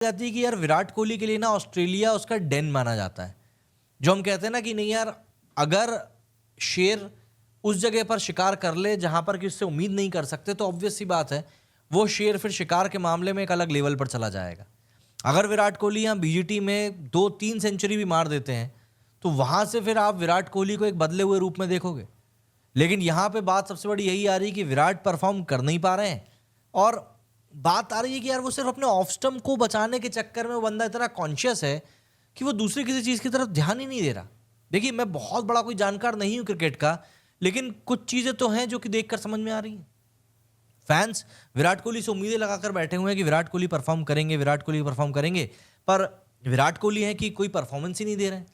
जाती है कि यार विराट कोहली के लिए ना ऑस्ट्रेलिया उसका डेन माना जाता है। जो हम कहते हैं ना कि नहीं यार, अगर शेर उस जगह पर शिकार कर ले जहां पर कि उससे उम्मीद नहीं कर सकते, तो ऑब्वियस सी बात है वो शेर फिर शिकार के मामले में एक अलग लेवल पर चला जाएगा। अगर विराट कोहली यहाँ बीजीटी में 2-3 सेंचुरी भी मार देते हैं तो वहां से फिर आप विराट कोहली को एक बदले हुए रूप में देखोगे। लेकिन यहाँ पे बात सबसे बड़ी यही आ रही है कि विराट परफॉर्म कर नहीं पा रहे हैं, और बात आ रही है कि यार वो सिर्फ अपने ऑफ स्टंप को बचाने के चक्कर में वो बंदा इतना कॉन्शियस है कि वो दूसरी किसी चीज़ की तरफ ध्यान ही नहीं दे रहा। देखिए, मैं बहुत बड़ा कोई जानकार नहीं हूँ क्रिकेट का, लेकिन कुछ चीज़ें तो हैं जो कि देखकर समझ में आ रही हैं। फैंस विराट कोहली से उम्मीदें लगाकर बैठे हुए हैं कि विराट कोहली परफॉर्म करेंगे, विराट कोहली परफॉर्म करेंगे, पर विराट कोहली है कि कोई परफॉर्मेंस ही नहीं दे रहे हैं।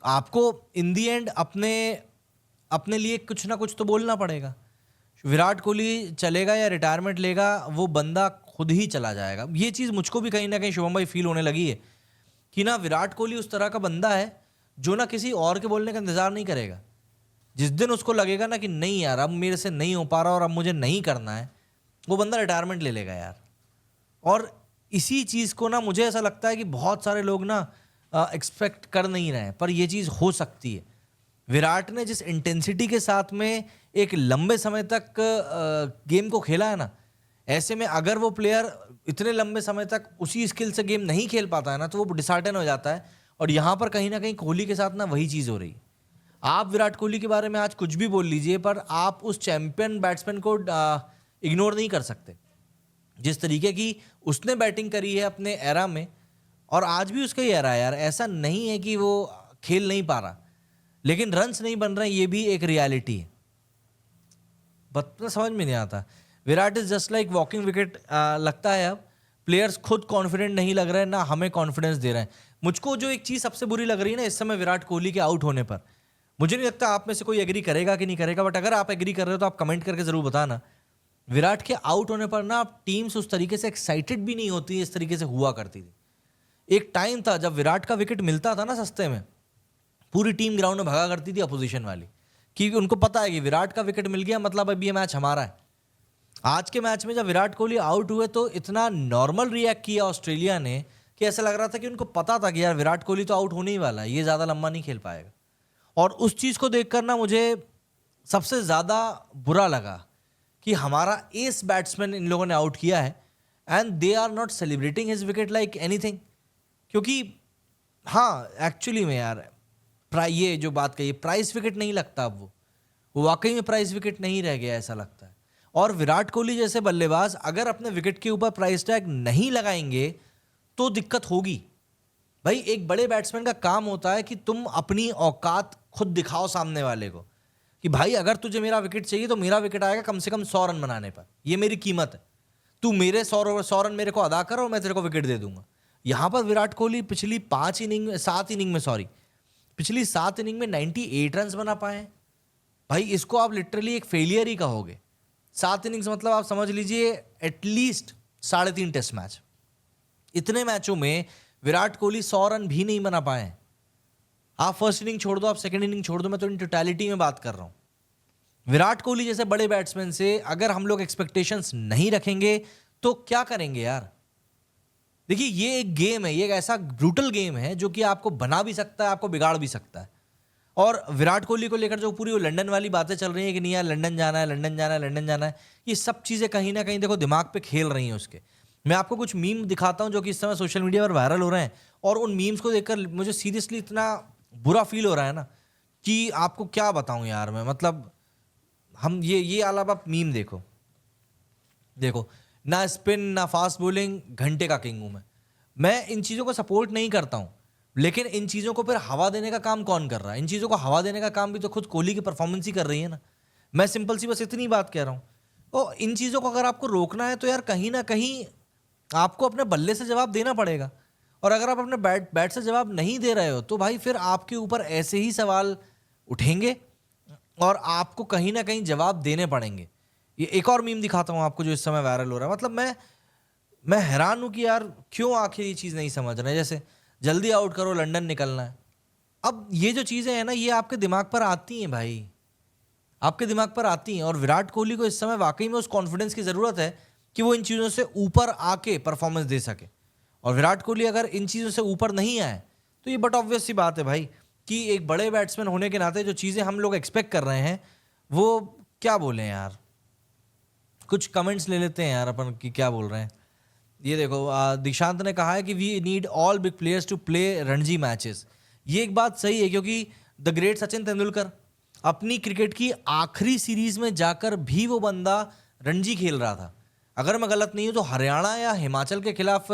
आपको इन दी एंड अपने अपने लिए कुछ ना कुछ तो बोलना पड़ेगा। विराट कोहली चलेगा या रिटायरमेंट लेगा, वो बंदा खुद ही चला जाएगा। ये चीज़ मुझको भी कहीं ना कहीं शुभम भाई फील होने लगी है कि ना विराट कोहली उस तरह का बंदा है जो ना किसी और के बोलने का इंतजार नहीं करेगा। जिस दिन उसको लगेगा ना कि नहीं यार अब मेरे से नहीं हो पा रहा और अब मुझे नहीं करना है, वो बंदा रिटायरमेंट ले लेगा यार। और इसी चीज़ को ना मुझे ऐसा लगता है कि बहुत सारे लोग ना एक्सपेक्ट कर नहीं रहे हैं, पर यह चीज़ हो सकती है। विराट ने जिस इंटेंसिटी के साथ में एक लंबे समय तक गेम को खेला है ना, ऐसे में अगर वो प्लेयर इतने लंबे समय तक उसी स्किल से गेम नहीं खेल पाता है ना, तो वो डिसहार्टन हो जाता है। और यहाँ पर कहीं ना कहीं कोहली के साथ ना वही चीज़ हो रही है। आप विराट कोहली के बारे में आज कुछ भी बोल लीजिए, पर आप उस चैंपियन बैट्समैन को इग्नोर नहीं कर सकते। जिस तरीके की उसने बैटिंग करी है अपने एरा में, और आज भी उसका ही एरा है यार, ऐसा नहीं है कि वो खेल नहीं पा रहा, लेकिन रन्स नहीं बन रहे हैं, ये भी एक रियलिटी है। समझ में नहीं आता। Virat is just like walking wicket लगता है। अब प्लेयर्स खुद कॉन्फिडेंट नहीं लग रहे हैं, ना हमें कॉन्फिडेंस दे रहे हैं। मुझको जो एक चीज़ सबसे बुरी लग रही है ना इस समय विराट कोहली के आउट होने पर, मुझे नहीं लगता आप में से कोई एग्री करेगा कि नहीं करेगा, बट अगर आप एग्री कर रहे हो तो आप कमेंट करके ज़रूर बताना। विराट के आउट होने पर ना टीम्स उस तरीके से एक्साइटेड भी नहीं होती इस तरीके से हुआ करती थी। एक टाइम था जब विराट का विकेट मिलता था ना सस्ते में, पूरी टीम ग्राउंड में भागा करती थी अपोजिशन वाली, क्योंकि उनको पता है कि विराट का विकेट मिल गया मतलब अब ये मैच हमारा है। आज के मैच में जब विराट कोहली आउट हुए तो इतना नॉर्मल रिएक्ट किया ऑस्ट्रेलिया ने कि ऐसा लग रहा था कि उनको पता था कि यार विराट कोहली तो आउट होने ही वाला है, ये ज़्यादा लंबा नहीं खेल पाएगा। और उस चीज़ को देखकर ना मुझे सबसे ज़्यादा बुरा लगा कि हमारा एस बैट्समैन इन लोगों ने आउट किया है, and they are not celebrating his wicket like anything. क्योंकि हाँ, एक्चुअली में यार ये जो बात कही, प्राइस विकेट नहीं लगता अब वो वाकई में प्राइस विकेट नहीं रह गया ऐसा लगता है। और विराट कोहली जैसे बल्लेबाज अगर अपने विकेट के ऊपर प्राइस टैग नहीं लगाएंगे तो दिक्कत होगी। भाई, एक बड़े बैट्समैन का काम होता है कि तुम अपनी औकात खुद दिखाओ सामने वाले को कि भाई अगर तुझे मेरा विकेट चाहिए तो मेरा विकेट आएगा कम से कम 100 रन बनाने पर, ये मेरी कीमत है। तू मेरे 100 रन मेरे को अदा कर और मैं तेरे को विकेट दे दूंगा। यहाँ पर विराट कोहली पिछली 7 इनिंग में 98 रन बना पाए। भाई, इसको आप लिटरली एक फेलियर ही कहोगे। 7 इनिंग्स मतलब आप समझ लीजिए एटलीस्ट 3.5 टेस्ट मैच। इतने मैचों में विराट कोहली 100 रन भी नहीं बना पाए। आप फर्स्ट इनिंग छोड़ दो, आप सेकंड इनिंग छोड़ दो, मैं तो इन टोटलिटी में बात कर रहा हूं। विराट कोहली जैसे बड़े बैट्समैन से अगर हम लोग एक्सपेक्टेशंस नहीं रखेंगे तो क्या करेंगे यार। देखिए, ये एक गेम है, ये एक ऐसा ब्रूटल गेम है जो कि आपको बना भी सकता है, आपको बिगाड़ भी सकता है। और विराट कोहली को लेकर जो पूरी वो लंदन वाली बातें चल रही हैं कि नहीं यार लंदन जाना है, लंदन जाना है, लंदन जाना है, ये सब चीज़ें कहीं ना कहीं देखो दिमाग पे खेल रही हैं उसके। मैं आपको कुछ मीम दिखाता हूं जो कि इस समय सोशल मीडिया पर वायरल हो रहे हैं, और उन मीम्स को देखकर मुझे सीरियसली इतना बुरा फील हो रहा है ना कि आपको क्या बताऊं यार मैं। मतलब हम ये अलावा आप मीम देखो, ना स्पिन ना फास्ट बॉलिंग, घंटे का किंग हूं मैं इन चीज़ों को सपोर्ट नहीं करता हूं, लेकिन इन चीज़ों को फिर हवा देने का काम कौन कर रहा है? इन चीज़ों को हवा देने का काम भी तो खुद कोहली की परफॉर्मेंस ही कर रही है ना। मैं सिंपल सी बस इतनी बात कह रहा हूँ। तो इन चीज़ों को अगर आपको रोकना है तो यार कहीं ना कहीं आपको अपने बल्ले से जवाब देना पड़ेगा। और अगर आप अपने बैट से जवाब नहीं दे रहे हो तो भाई फिर आपके ऊपर ऐसे ही सवाल उठेंगे और आपको कहीं ना कहीं जवाब देने पड़ेंगे। ये एक और मीम दिखाता हूँ आपको जो इस समय वायरल हो रहा है। मतलब मैं हैरान हूँ कि यार क्यों आखिर ये चीज़ नहीं समझ रहे। जैसे जल्दी आउट करो, लंदन निकलना है। अब ये जो चीज़ें हैं ना, ये आपके दिमाग पर आती हैं भाई, आपके दिमाग पर आती हैं। और विराट कोहली को इस समय वाकई में उस कॉन्फिडेंस की ज़रूरत है कि वो इन चीज़ों से ऊपर आके परफॉर्मेंस दे सके। और विराट कोहली अगर इन चीज़ों से ऊपर नहीं आए तो ये बट ऑब्वियस सी बात है भाई कि एक बड़े बैट्समैन होने के नाते जो चीज़ें हम लोग एक्सपेक्ट कर रहे हैं वो क्या बोलें यार। कुछ कमेंट्स ले लेते हैं यार अपन कि क्या बोल रहे हैं। ये देखो दिशांत ने कहा है कि we need all big players to play Ranji matches. ये एक बात सही है क्योंकि द ग्रेट सचिन तेंदुलकर अपनी क्रिकेट की आखिरी सीरीज में जाकर भी वो बंदा रणजी खेल रहा था। अगर मैं गलत नहीं हूँ तो हरियाणा या हिमाचल के खिलाफ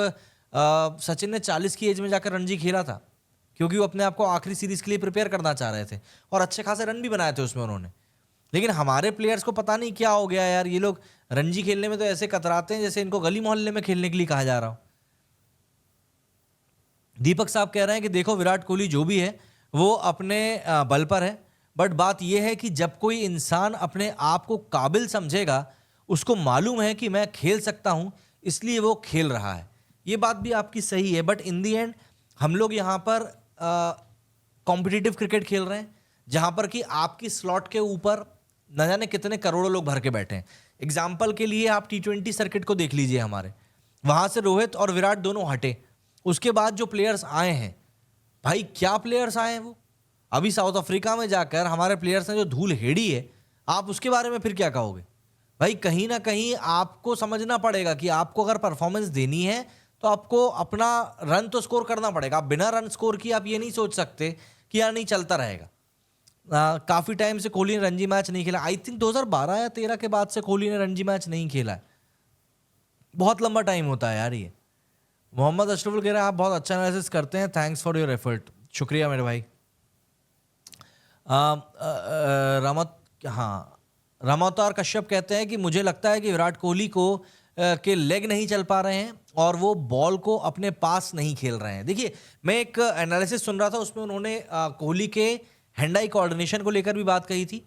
सचिन ने 40 की एज में जाकर रणजी खेला था क्योंकि वो अपने आप को आखिरी सीरीज के लिए प्रिपेयर करना चाह रहे थे और अच्छे खासे रन भी बनाए थे उसमें उन्होंने। लेकिन हमारे प्लेयर्स को पता नहीं क्या हो गया यार, ये लोग रणजी खेलने में तो ऐसे कतराते हैं जैसे इनको गली मोहल्ले में खेलने के लिए कहा जा रहा हो। दीपक साहब कह रहे हैं कि देखो विराट कोहली जो भी है वो अपने बल पर है, बट बात यह है कि जब कोई इंसान अपने आप को काबिल समझेगा, उसको मालूम है कि मैं खेल सकता हूं, इसलिए वो खेल रहा है। ये बात भी आपकी सही है, बट इन दी एंड हम लोग यहाँ पर कॉम्पिटिटिव क्रिकेट खेल रहे हैं जहाँ पर कि आपकी स्लॉट के ऊपर न जाने कितने करोड़ों लोग भर के बैठे हैं। एग्जाम्पल के लिए आप T20 सर्किट को देख लीजिए, हमारे वहाँ से रोहित और विराट दोनों हटे, उसके बाद जो प्लेयर्स आए हैं भाई क्या प्लेयर्स आए हैं वो। अभी साउथ अफ्रीका में जाकर हमारे प्लेयर्स ने जो धूल हेड़ी है, आप उसके बारे में फिर क्या कहोगे भाई। कहीं ना कहीं आपको समझना पड़ेगा कि आपको अगर परफॉर्मेंस देनी है तो आपको अपना रन तो स्कोर करना पड़ेगा। आप बिना रन स्कोर किए आप ये नहीं सोच सकते कि यार नहीं चलता रहेगा। काफ़ी टाइम से कोहली ने रणजी मैच नहीं खेला। आई थिंक 2012 या 13 के बाद से कोहली ने रणजी मैच नहीं खेला है। बहुत लंबा टाइम होता है यार ये। मोहम्मद अशरफुल कह रहे हैं आप बहुत अच्छा एनालिसिस करते हैं, थैंक्स फॉर योर एफर्ट। शुक्रिया मेरे भाई। रामावतार कश्यप कहते हैं कि मुझे लगता है कि विराट कोहली को के लेग नहीं चल पा रहे हैं और वो बॉल को अपने पास नहीं खेल रहे हैं। देखिए मैं एक एनालिसिस सुन रहा था, उसमें उन्होंने कोहली के हैंड आई कोऑर्डिनेशन को लेकर भी बात कही थी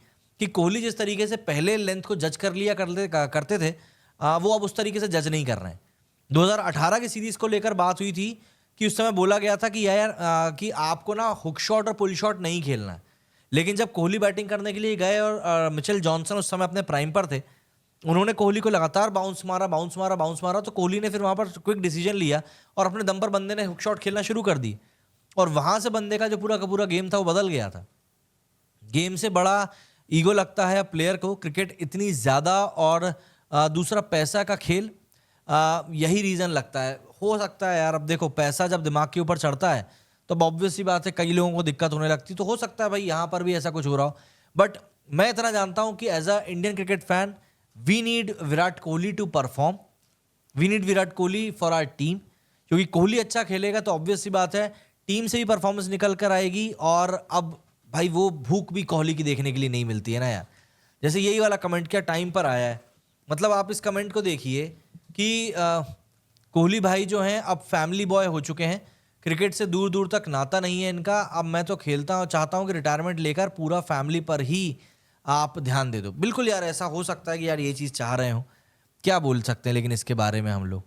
कि कोहली जिस तरीके से पहले लेंथ को जज कर लिया करते थे, वो अब उस तरीके से जज नहीं कर रहे हैं। 2018 की सीरीज को लेकर बात हुई थी कि उस समय बोला गया था कि यार कि आपको ना हुक शॉट और पुल शॉट नहीं खेलना है। लेकिन जब कोहली बैटिंग करने के लिए गए और मिचेल जॉनसन उस समय अपने प्राइम पर थे, उन्होंने कोहली को लगातार बाउंस मारा, तो कोहली ने फिर वहाँ पर क्विक डिसीजन लिया और अपने दम पर बंदे ने हुक शॉट खेलना शुरू कर दी और वहाँ से बंदे का जो पूरा का पूरा गेम था वो बदल गया था। गेम से बड़ा ईगो लगता है प्लेयर को, क्रिकेट इतनी ज़्यादा और दूसरा पैसा का खेल, यही रीज़न लगता है। हो सकता है यार, अब देखो पैसा जब दिमाग के ऊपर चढ़ता है तो ऑब्वियस सी बात है कई लोगों को दिक्कत होने लगती, तो हो सकता है भाई यहाँ पर भी ऐसा कुछ हो रहा हो। बट मैं इतना जानता हूँ कि as a Indian cricket fan we need Virat Kohli to perform, we need Virat Kohli for our team, क्योंकि कोहली अच्छा खेलेगा तो ऑब्वियस सी बात है टीम से भी परफॉर्मेंस निकल कर आएगी। और अब भाई वो भूख भी कोहली की देखने के लिए नहीं मिलती है ना यार। जैसे यही वाला कमेंट क्या टाइम पर आया है, मतलब आप इस कमेंट को देखिए कि कोहली भाई जो हैं अब फैमिली बॉय हो चुके हैं, क्रिकेट से दूर दूर तक नाता नहीं है इनका। अब मैं तो खेलता हूँ, चाहता हूँ कि रिटायरमेंट लेकर पूरा फैमिली पर ही आप ध्यान दे दो। बिल्कुल यार ऐसा हो सकता है कि यार ये चीज़ चाह रहे हो, क्या बोल सकते हैं लेकिन इसके बारे में हम लोग।